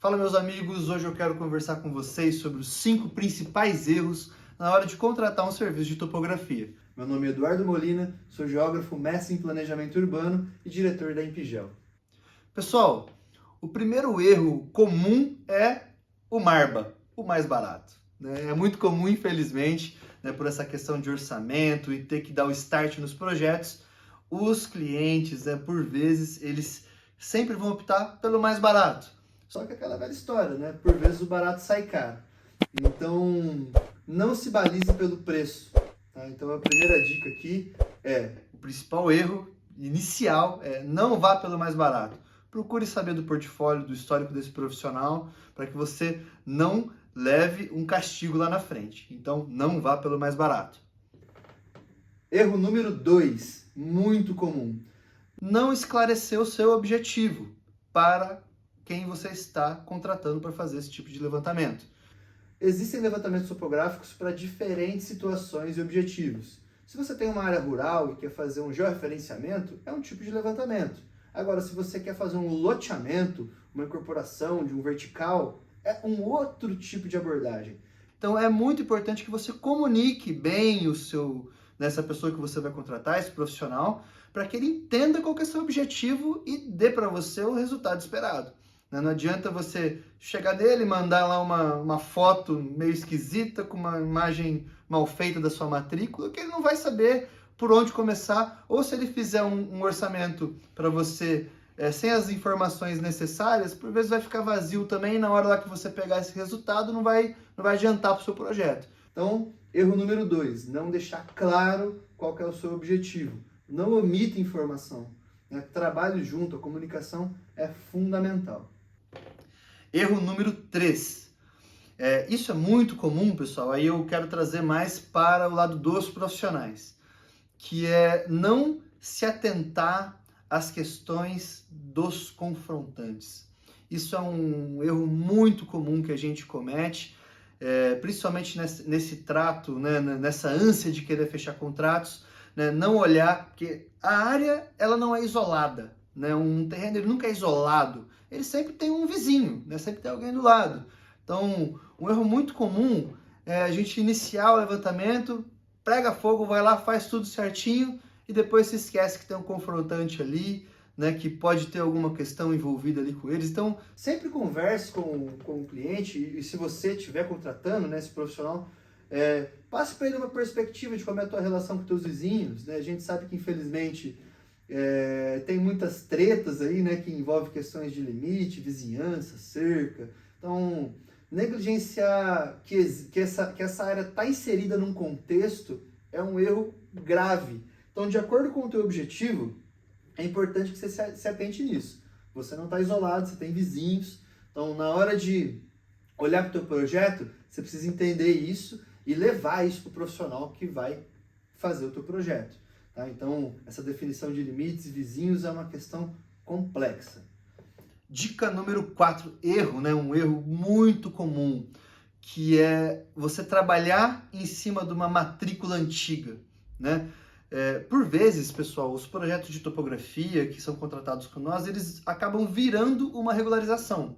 Fala, meus amigos, hoje eu quero conversar com vocês sobre os 5 principais erros na hora de contratar um serviço de topografia. Meu nome é Eduardo Molina, sou geógrafo, mestre em planejamento urbano e diretor da Empigel. Pessoal, o primeiro erro comum é o Marba, o mais barato. É muito comum, infelizmente, por essa questão de orçamento e ter que dar o start nos projetos, os clientes, por vezes, eles sempre vão optar pelo mais barato. Só que aquela velha história, né? Por vezes o barato sai caro. Então, não se balize pelo preço. Tá? Então, a primeira dica aqui é: o principal erro inicial é não vá pelo mais barato. Procure saber do portfólio, do histórico desse profissional, para que você não leve um castigo lá na frente. Então, não vá pelo mais barato. Erro número 2, muito comum: não esclarecer o seu objetivo para quem você está contratando para fazer esse tipo de levantamento. Existem levantamentos topográficos para diferentes situações e objetivos. Se você tem uma área rural e quer fazer um georreferenciamento, é um tipo de levantamento. Agora, se você quer fazer um loteamento, uma incorporação de um vertical, é um outro tipo de abordagem. Então, é muito importante que você comunique bem nessa pessoa que você vai contratar, esse profissional, para que ele entenda qual que é o seu objetivo e dê para você o resultado esperado. Não adianta você chegar nele e mandar lá uma foto meio esquisita, com uma imagem mal feita da sua matrícula, que ele não vai saber por onde começar, ou se ele fizer um orçamento para você sem as informações necessárias, por vezes vai ficar vazio também, e na hora lá que você pegar esse resultado não vai adiantar para o seu projeto. Então, erro número 2, não deixar claro qual que é o seu objetivo. Não omita informação. Trabalho junto, a comunicação é fundamental. Erro número 3. Isso é muito comum, pessoal, aí eu quero trazer mais para o lado dos profissionais, que é não se atentar às questões dos confrontantes. Isso é um erro muito comum que a gente comete, principalmente nesse trato, nessa ânsia de querer fechar contratos, não olhar, porque a área ela não é isolada. Um terreno ele nunca é isolado, ele sempre tem um vizinho, sempre tem alguém do lado. Então, um erro muito comum é a gente iniciar o levantamento, prega fogo, vai lá, faz tudo certinho e depois se esquece que tem um confrontante ali, que pode ter alguma questão envolvida ali com eles. Então, sempre converse com o cliente e se você estiver contratando esse profissional, passe para ele uma perspectiva de como é a tua relação com teus vizinhos. A gente sabe que, infelizmente, tem muitas tretas aí, que envolvem questões de limite, vizinhança, cerca. Então, negligenciar que essa área está inserida num contexto é um erro grave. Então, de acordo com o teu objetivo, é importante que você se atente nisso. Você não está isolado, você tem vizinhos. Então, na hora de olhar para o teu projeto, você precisa entender isso e levar isso para o profissional que vai fazer o teu projeto. Tá? Então, essa definição de limites e vizinhos é uma questão complexa. Dica número 4, erro, um erro muito comum, que é você trabalhar em cima de uma matrícula antiga. Por vezes, pessoal, os projetos de topografia que são contratados com nós, eles acabam virando uma regularização,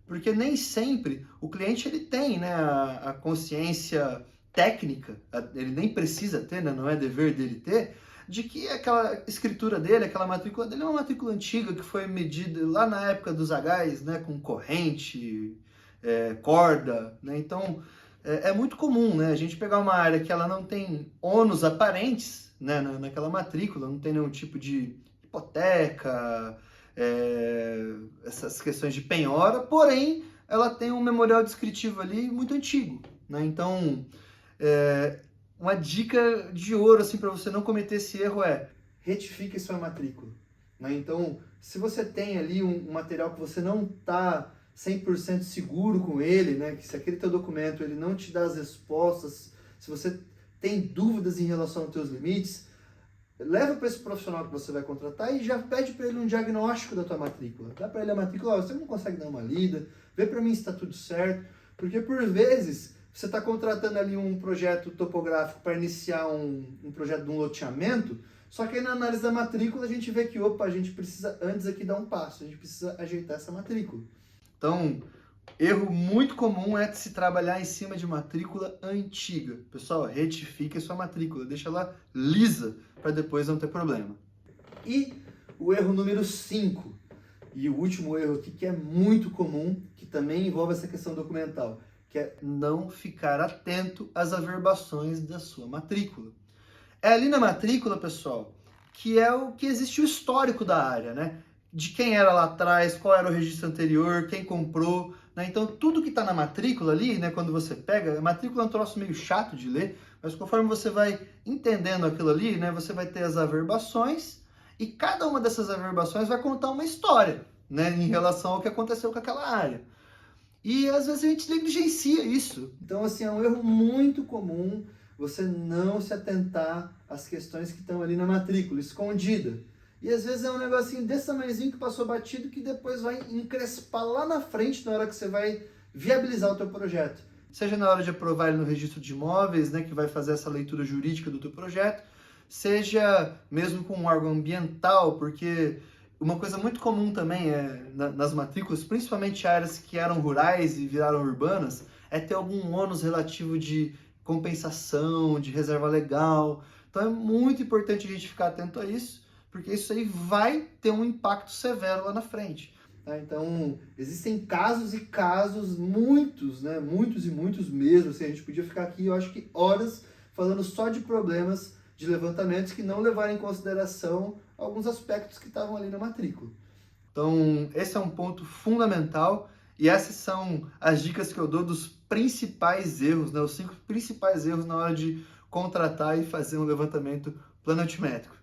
porque nem sempre o cliente ele tem a consciência técnica, ele nem precisa ter, não é dever dele ter, de que aquela escritura dele, aquela matrícula dele é uma matrícula antiga que foi medida lá na época dos agais, com corrente, corda, Então, é muito comum, a gente pegar uma área que ela não tem ônus aparentes, naquela matrícula, não tem nenhum tipo de hipoteca, essas questões de penhora, porém, ela tem um memorial descritivo ali muito antigo, Então, uma dica de ouro assim, para você não cometer esse erro é: retifique sua matrícula. Então, se você tem ali um material que você não está 100% seguro com ele, que se aquele teu documento ele não te dá as respostas, se você tem dúvidas em relação aos teus limites, leva para esse profissional que você vai contratar e já pede para ele um diagnóstico da tua matrícula. Dá para ele a matrícula, você não consegue dar uma lida, vê para mim se está tudo certo, porque por vezes você está contratando ali um projeto topográfico para iniciar um projeto de um loteamento, só que aí na análise da matrícula a gente vê que, a gente precisa antes aqui dar um passo, a gente precisa ajeitar essa matrícula. Então, Erro muito comum é se trabalhar em cima de matrícula antiga. Pessoal, retifique a sua matrícula, deixa ela lisa para depois não ter problema. E o erro número 5, e o último erro aqui que é muito comum, que também envolve essa questão documental, que é não ficar atento às averbações da sua matrícula. É ali na matrícula, pessoal, que é o que existe o histórico da área, né? De quem era lá atrás, qual era o registro anterior, quem comprou, né? Então, tudo que está na matrícula ali, né, quando você pega, a matrícula é um troço meio chato de ler, mas conforme você vai entendendo aquilo ali, né, você vai ter as averbações e cada uma dessas averbações vai contar uma história, né, em relação ao que aconteceu com aquela área. E às vezes a gente negligencia isso. Então, assim, é um erro muito comum você não se atentar às questões que estão ali na matrícula, escondida. E às vezes é um negocinho desse tamanhozinho que passou batido que depois vai encrespar lá na frente na hora que você vai viabilizar o teu projeto. Seja na hora de aprovar ele no registro de imóveis, né, que vai fazer essa leitura jurídica do teu projeto, seja mesmo com um órgão ambiental, porque uma coisa muito comum também é nas matrículas, principalmente áreas que eram rurais e viraram urbanas, é ter algum ônus relativo de compensação, de reserva legal. Então é muito importante a gente ficar atento a isso, porque isso aí vai ter um impacto severo lá na frente. Tá? Então, existem casos e casos, muitos, né? Muitos e muitos mesmo. Assim, a gente podia ficar aqui, eu acho que horas, falando só de problemas de levantamentos que não levaram em consideração alguns aspectos que estavam ali na matrícula. Então, esse é um ponto fundamental e essas são as dicas que eu dou dos principais erros, né? Os 5 principais erros na hora de contratar e fazer um levantamento planimétrico.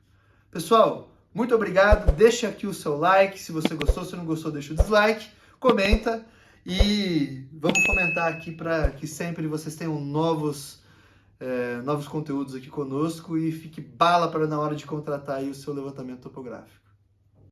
Pessoal, muito obrigado, deixa aqui o seu like, se você gostou, se não gostou, deixa o dislike, comenta e vamos fomentar aqui para que sempre vocês tenham novos conteúdos aqui conosco e fique bala para na hora de contratar aí o seu levantamento topográfico.